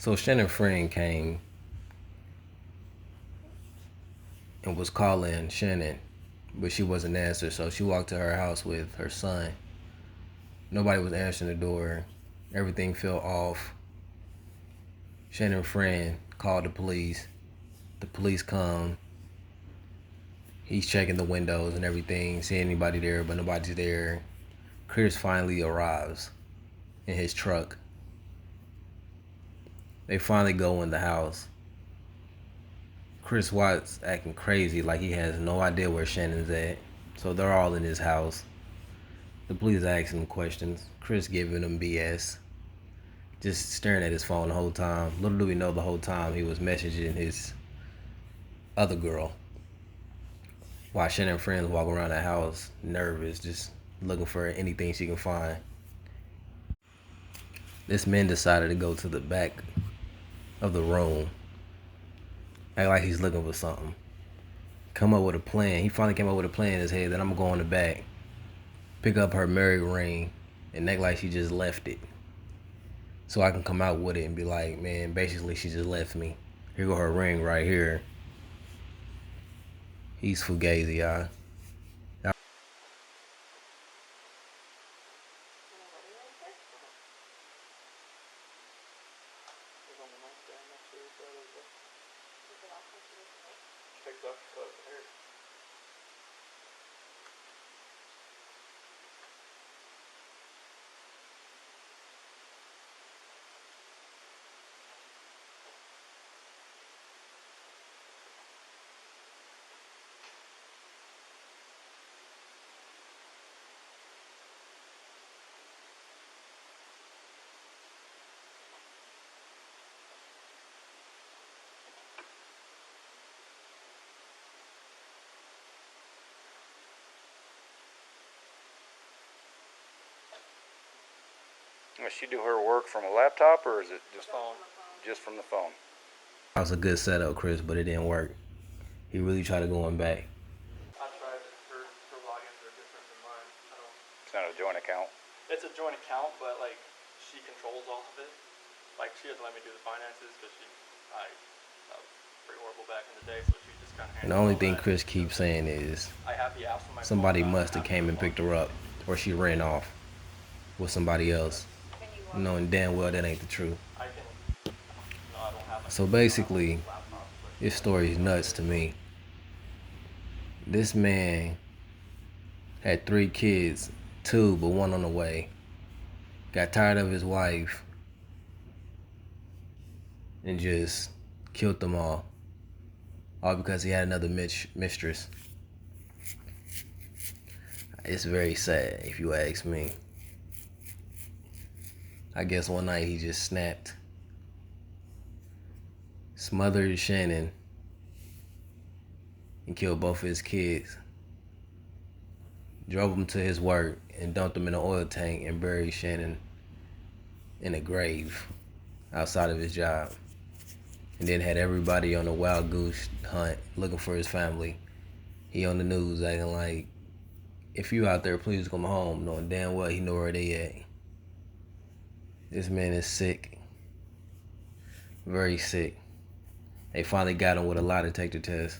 So Shannon's friend came and was calling Shannon, but she wasn't answering. So she walked to her house with her son. Nobody was answering the door. Everything felt off. Shannon's friend called the police. The police come. He's checking the windows and everything, see anybody there, but nobody's there. Chris finally arrives in his truck. They finally go in the house. Chris Watts acting crazy like he has no idea where Shannon's at. So they're all in his house. The police asking him questions. Chris giving them BS. Just staring at his phone the whole time. Little do we know the whole time he was messaging his other girl. While Shannon friends walk around the house nervous, just looking for anything she can find. This man decided to go to the back of the room. Act like he's looking for something. Come up with a plan. He finally came up with a plan in his head that I'm gonna go in the back, pick up her married ring, and act like she just left it. So I can come out with it and be like, man, basically she just left me. Here go her ring right here. He's fugazi, y'all. Does she do her work from a laptop, or is it just from the phone? That was a good setup, Chris, but it didn't work. He really tried to go in back. I tried. Her logins are different than mine. It's not a joint account. It's a joint account, but like she controls all of it. Like she doesn't let me do the finances because I was pretty horrible back in the day, so she just kind of. And the only thing Chris keeps saying is somebody must have came and picked her up, or she ran off with somebody else, knowing damn well that ain't the truth. So basically, this story is nuts to me. This man had 3 kids, 2 but 1 on the way. Got tired of his wife and just killed them all because he had another mistress. It's very sad, if you ask me. I guess one night he just snapped, smothered Shannon, and killed both of his kids. Drove him to his work and dumped him in an oil tank and buried Shannon in a grave outside of his job. And then had everybody on a wild goose hunt looking for his family. He on the news acting like, if you out there, please come home, knowing damn well he know where they at. This man is sick. Very sick. They finally got him with a lie detector test.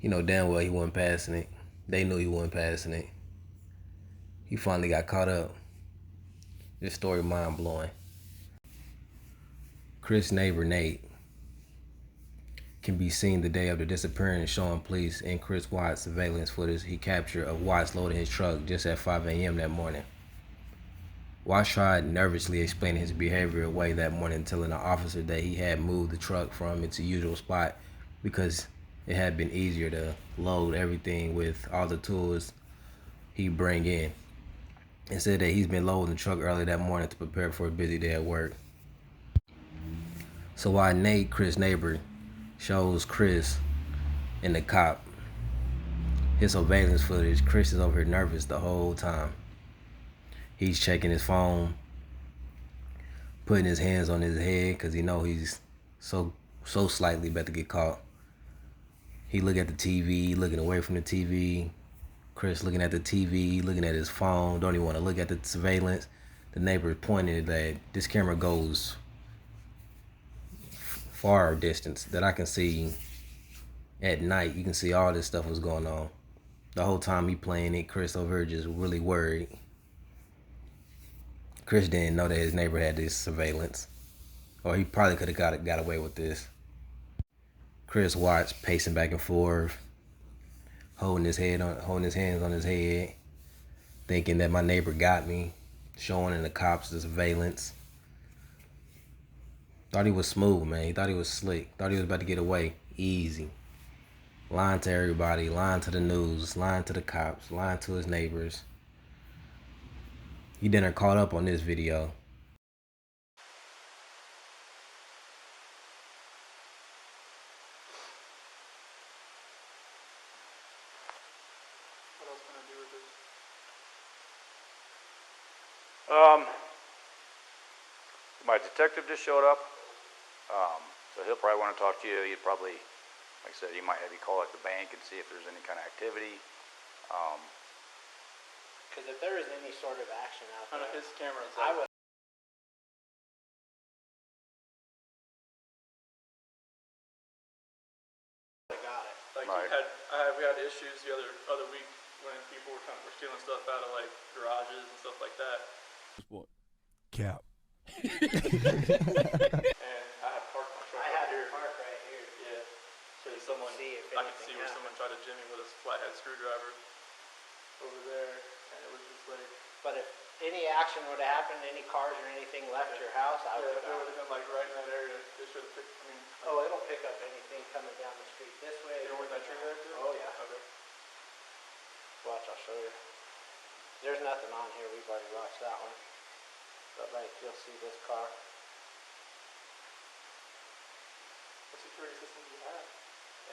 You know damn well he wasn't passing it. They knew he wasn't passing it. He finally got caught up. This story mind-blowing. Chris' neighbor, Nate, can be seen the day of the disappearance showing police in Chris Watts' surveillance footage he captured of Watts loading his truck just at 5 a.m. that morning. Watts tried nervously explaining his behavior away that morning, telling the officer that he had moved the truck from its usual spot because it had been easier to load everything with all the tools he bring in, and said that he's been loading the truck early that morning to prepare for a busy day at work. So while Nate, Chris' neighbor, shows Chris and the cop his surveillance footage, Chris is over here nervous the whole time. He's checking his phone, putting his hands on his head because he know he's so slightly about to get caught. He look at the TV, looking away from the TV. Chris looking at the TV, looking at his phone, don't even want to look at the surveillance. The neighbor pointed that this camera goes far distance that I can see at night. You can see all this stuff was going on. The whole time he playing it, Chris over here just really worried. Chris didn't know that his neighbor had this surveillance, or he probably could have got away with this. Chris watched, pacing back and forth, holding his hands on his head, thinking that my neighbor got me, showing in the cops the surveillance. Thought he was smooth, man. He thought he was slick. Thought he was about to get away easy. Lying to everybody, lying to the news, lying to the cops, lying to his neighbors. He didn't caught up on this video. What else can I do with this? My detective just showed up, so he'll probably want to talk to you. He'd probably, like I said, he might have you call like the bank and see if there's any kind of activity. Because if there is any sort of action out I there, know his camera's I like, would. Got it. like Right. we had issues the other week when people were stealing stuff out of like garages and stuff like that. Cap. And I had parked my truck I over had here. to park right here. Yeah. So someone, See if I could anything see where someone tried to jim me with a flathead screwdriver over there, and it was just like, But if any action would have happened, any cars or anything left your house, I would yeah, if it have. would have been like right in that area, they should have picked. I mean, Oh, it'll pick up anything coming down the street this way. you know where that tree there too? Oh yeah. Okay. Watch, I'll show you. There's nothing on here. We've already watched that one. But like, you'll see this car. What security system do you have?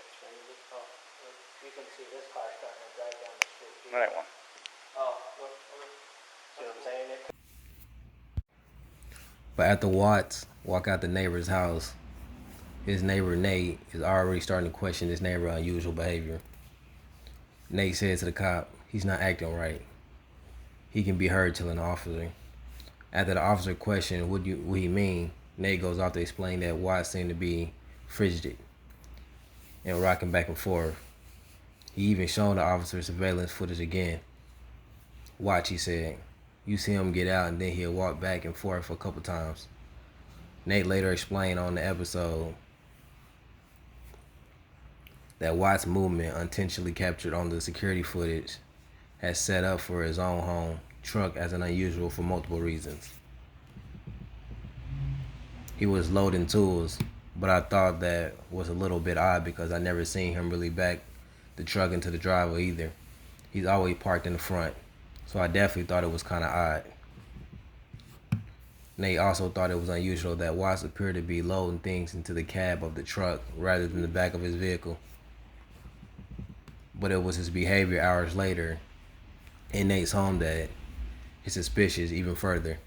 Xfinity. Oh, look, you can see this car starting to drive down the street. here. That one. Oh, look. Okay. See what I'm saying? It But after Watts walk out the neighbor's house, his neighbor Nate is already starting to question this neighbor's unusual behavior. Nate said to the cop, he's not acting right. He can be heard telling the officer. After the officer questioned what he mean, Nate goes off to explain that Watts seemed to be frigid and rocking back and forth. He even showed the officer surveillance footage again. Watch, he said. You see him get out and then he'll walk back and forth a couple times. Nate later explained on the episode that Watts' movement, intentionally captured on the security footage, had set up for his own home truck as an unusual for multiple reasons. He was loading tools, but I thought that was a little bit odd because I never seen him really back the truck into the driveway either. He's always parked in the front, so I definitely thought it was kind of odd. Nate also thought it was unusual that Watts appeared to be loading things into the cab of the truck rather than the back of his vehicle. But it was his behavior hours later in Nate's home that is suspicious even further.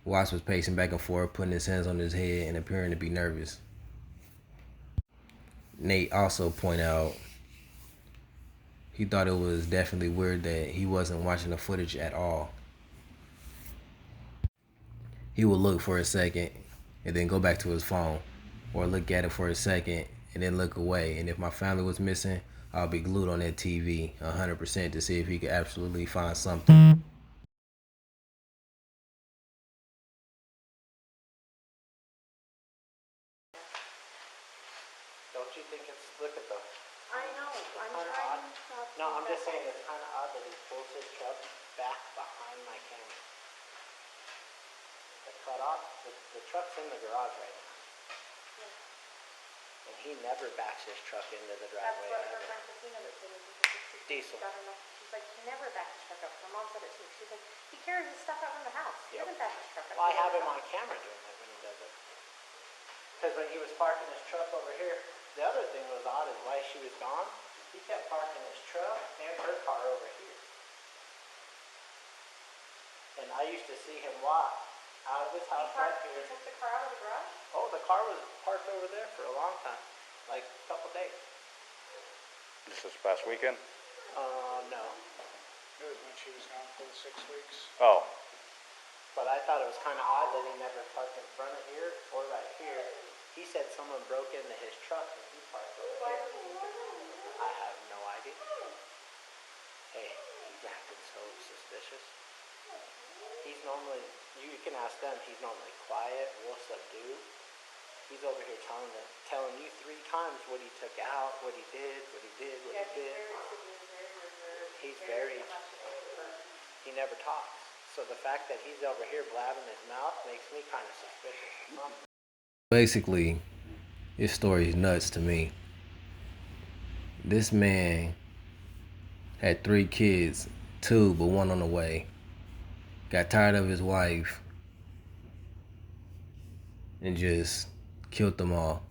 Watts was pacing back and forth, putting his hands on his head and appearing to be nervous. Nate also pointed out he thought it was definitely weird that he wasn't watching the footage at all. He would look for a second and then go back to his phone, or look at it for a second and then look away. And if my family was missing, I'll be glued on that TV 100% to see if he could absolutely find something. Don't you think it's, look at the, I know, I'm kinda trying odd. not to. No, I'm do just that. saying it's kind of odd that he pulls his truck back behind my camera. The cutoff, the truck's in the garage right now. And he never backs his truck into the That's driveway what her ever. friend Christina would say, Diesel. She's like, he never backs his truck up. Her mom said it too. She's like, he carries his stuff out from the house. He Yep. doesn't back his truck up. Well, I He have doesn't him on camera doing that when he does it. Because when he was parking his truck over here, the other thing was odd is while she was gone, he kept parking his truck and her car over here. And I used to see him walk out of his house right He here. took the car out of the garage? Oh, the car was parked over there for a long time, like a couple days. This past weekend? No. It was when she was gone for the 6 weeks. Oh. But I thought it was kind of odd that he never parked in front of here or right here. He said someone broke into his truck and he parked over here. I have no idea. Hey, he's acting so suspicious. He's normally, you can ask them, he's normally quiet, real subdued. He's over here telling you 3 times what he took out, what he did, what he did, what he did. He's very, he never talks. So the fact that he's over here blabbing his mouth makes me kind of suspicious. Basically, this story is nuts to me. This man had 3 kids, 2 but 1 on the way. Got tired of his wife and just killed them all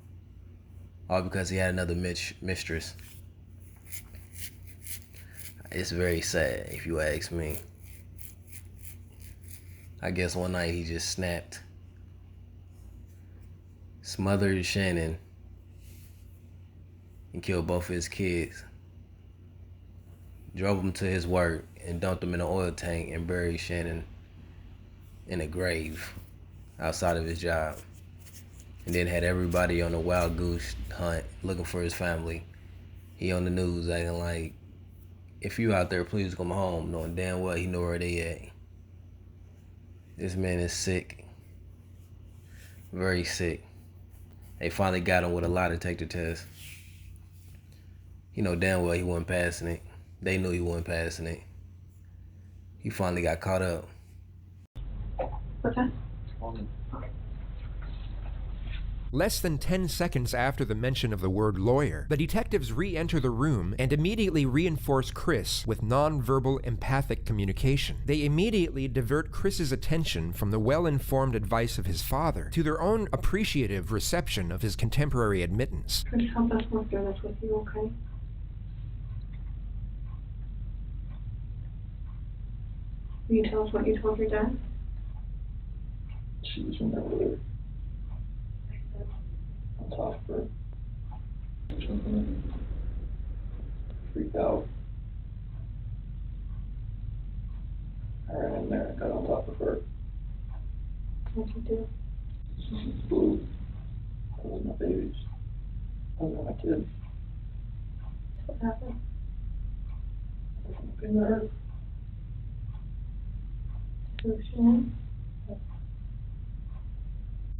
because he had another mistress. It's very sad, if you ask me. I guess one night he just snapped, smothered Shannon, and killed both of his kids. Drove him to his work and dumped him in an oil tank and buried Shannon in a grave outside of his job. And then had everybody on a wild goose hunt looking for his family. He on the news acting like, if you out there, please come home, knowing damn well he know where they at. This man is sick. Very sick. They finally got him with a lie detector test. He know damn well he wasn't passing it. They knew he wasn't passing it. He finally got caught up. What's that? Less than 10 seconds after the mention of the word lawyer, the detectives re-enter the room and immediately reinforce Chris with non-verbal empathic communication. They immediately divert Chris's attention from the well-informed advice of his father to their own appreciative reception of his contemporary admittance. Chris, help us work through this with you, okay? Will you tell us what you told your dad? She was in there with her. On top of her. Freaked out. I ran in there and got on top of her. What'd you do? She blew. That was my babies. Those were my kids. What happened? I wasn't looking at her. Who, Shannon?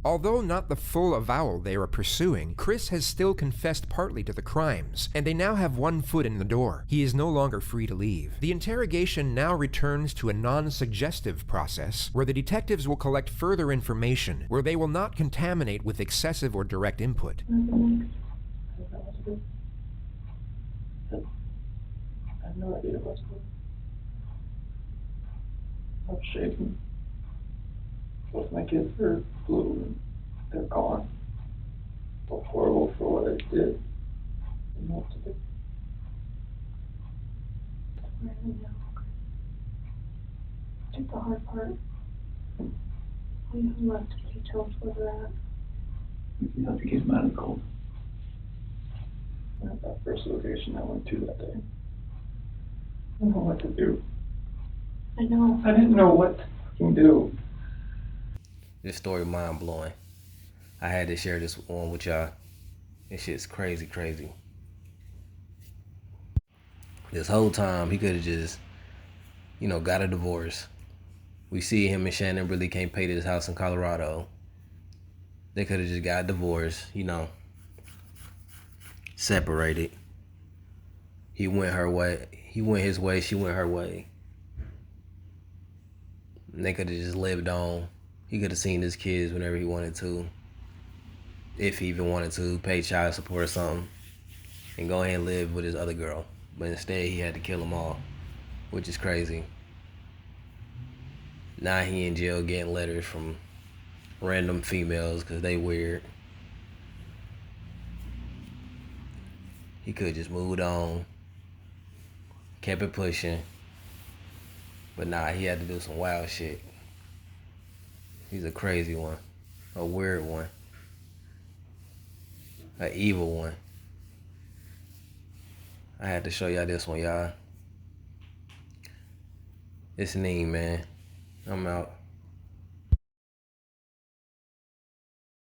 Although not the full avowal they are pursuing, Chris has still confessed partly to the crimes, and they now have one foot in the door. He is no longer free to leave. The interrogation now returns to a non-suggestive process, where the detectives will collect further information, where they will not contaminate with excessive or direct input. What's next? I have no idea what's going on. I'm shaking. Both my kids are blue and they're gone. So horrible for what I did. I didn't know what to do. Where are we now? Did the hard part. All you have left is to tell us where we're at. You have to keep them out of the cold. At that first location I went to that day. I didn't know what to do. I know. I didn't know what to fucking do. This story mind-blowing. I had to share this one with y'all. This shit's crazy, crazy. This whole time, he could have just, got a divorce. We see him and Shannon really can't pay this house in Colorado. They could have just got a divorce, separated. He went her way. He went his way, she went her way. And they could have just lived on. He could have seen his kids whenever he wanted to. If he even wanted to, pay child support or something. And go ahead and live with his other girl. But instead, he had to kill them all. Which is crazy. Now he in jail getting letters from random females because they weird. He could have just moved on. Kept it pushing. But nah, he had to do some wild shit. He's a crazy one. A weird one. An evil one. I had to show y'all this one, y'all. It's Neem, man. I'm out.